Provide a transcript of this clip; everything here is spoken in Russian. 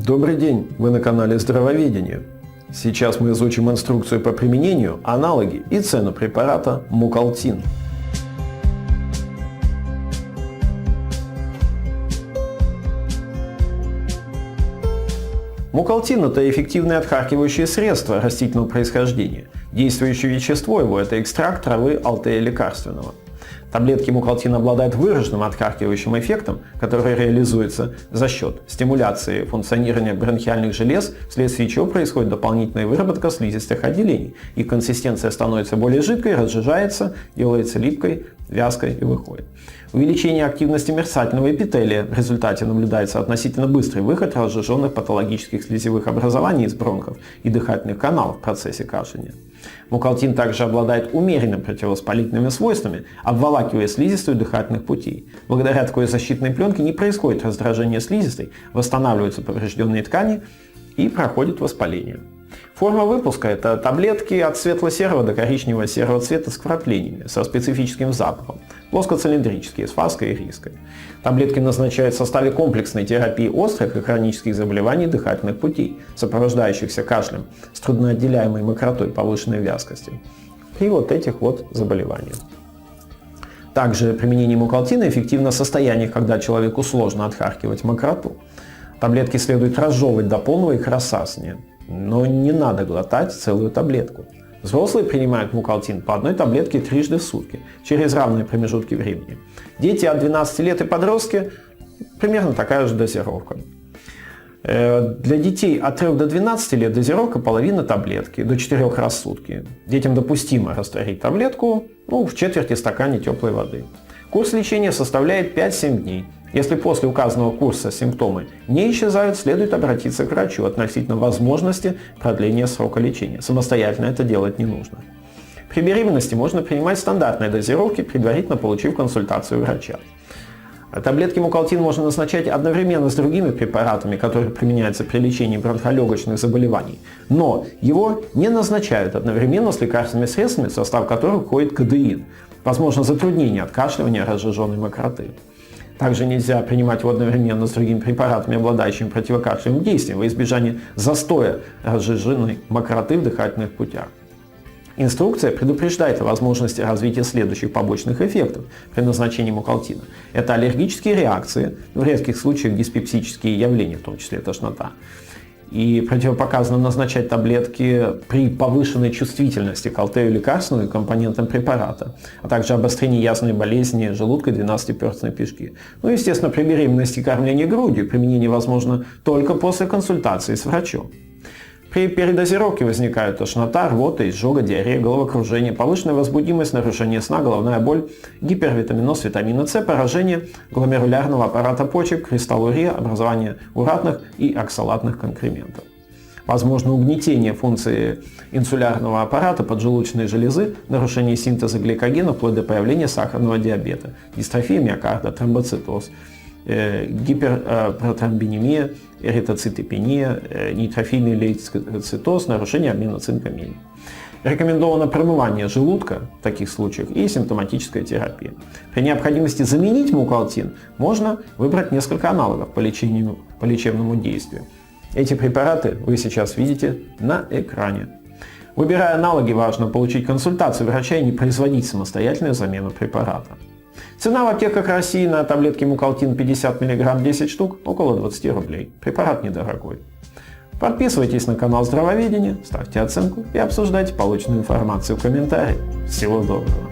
Добрый день, вы на канале Здравоведение. Сейчас мы изучим инструкцию по применению, аналоги и цену препарата Мукалтин. Мукалтин – это эффективное отхаркивающее средство растительного происхождения. Действующее вещество его – это экстракт травы алтея лекарственного. Таблетки Мукалтин обладают выраженным отхаркивающим эффектом, который реализуется за счет стимуляции функционирования бронхиальных желез, вследствие чего происходит дополнительная выработка слизистых отделений. Их консистенция становится более жидкой, разжижается, делается липкой, вязкой и выходит. Увеличение активности мерцательного эпителия в результате наблюдается относительно быстрый выход разжиженных патологических слизевых образований из бронхов и дыхательных каналов в процессе кашляния. Мукалтин также обладает умеренными противовоспалительными свойствами, обволакивая слизистую дыхательных путей. Благодаря такой защитной пленке не происходит раздражение слизистой, восстанавливаются поврежденные ткани и проходит воспаление. Форма выпуска – это таблетки от светло-серого до коричнево-серого цвета с вкраплениями, со специфическим запахом, плоскоцилиндрические, с фаской и риской. Таблетки назначают в составе комплексной терапии острых и хронических заболеваний дыхательных путей, сопровождающихся кашлем с трудноотделяемой мокротой повышенной вязкости, при вот этих вот заболеваниях. Также применение Мукалтина эффективно в состояниях, когда человеку сложно отхаркивать мокроту. Таблетки следует разжевывать до полного их рассасывания. Но не надо глотать целую таблетку. Взрослые принимают Мукалтин по одной таблетке трижды в сутки, через равные промежутки времени. Дети от 12 лет и подростки примерно такая же дозировка. Для детей от 3 до 12 лет дозировка половина таблетки, до 4 раз в сутки. Детям допустимо растворить таблетку в четверти стакана теплой воды. Курс лечения составляет 5-7 дней. Если после указанного курса симптомы не исчезают, следует обратиться к врачу относительно возможности продления срока лечения. Самостоятельно это делать не нужно. При беременности можно принимать стандартные дозировки, предварительно получив консультацию врача. Таблетки Мукалтин можно назначать одновременно с другими препаратами, которые применяются при лечении бронхолегочных заболеваний. Но его не назначают одновременно с лекарственными средствами, в состав которых входит кодеин. Возможно затруднение откашливания разжиженной мокроты. Также нельзя принимать его одновременно с другими препаратами, обладающими противокашлевым действием, во избежание застоя разжиженной мокроты в дыхательных путях. Инструкция предупреждает о возможности развития следующих побочных эффектов при назначении Мукалтина. Это аллергические реакции, в редких случаях диспепсические явления, в том числе тошнота. И противопоказано назначать таблетки при повышенной чувствительности к алтею лекарственному и компонентам препарата, а также обострении язвенной болезни желудка и двенадцатиперстной кишки. Естественно, при беременности и кормлении грудью применение возможно только после консультации с врачом. При передозировке возникают тошнота, рвота, изжога, диарея, головокружение, повышенная возбудимость, нарушение сна, головная боль, гипервитаминоз витамина С, поражение гломерулярного аппарата почек, кристаллурия, образование уратных и оксалатных конкрементов. Возможно угнетение функции инсулярного аппарата поджелудочной железы, нарушение синтеза гликогена вплоть до появления сахарного диабета, дистрофия миокарда, тромбоцитоз, гиперпротромбинемия, эритроцитопения, нейтрофильный лейкоцитоз, нарушение обмена цинка-меди. Рекомендовано промывание желудка в таких случаях и симптоматическая терапия. При необходимости заменить Мукалтин можно выбрать несколько аналогов по лечебному действию. Эти препараты вы сейчас видите на экране. Выбирая аналоги, важно получить консультацию врача и не производить самостоятельную замену препарата. Цена в аптеках России на таблетки Мукалтин 50 мг 10 штук около 20 рублей. Препарат недорогой. Подписывайтесь на канал Здравоведение, ставьте оценку и обсуждайте полученную информацию в комментариях. Всего доброго!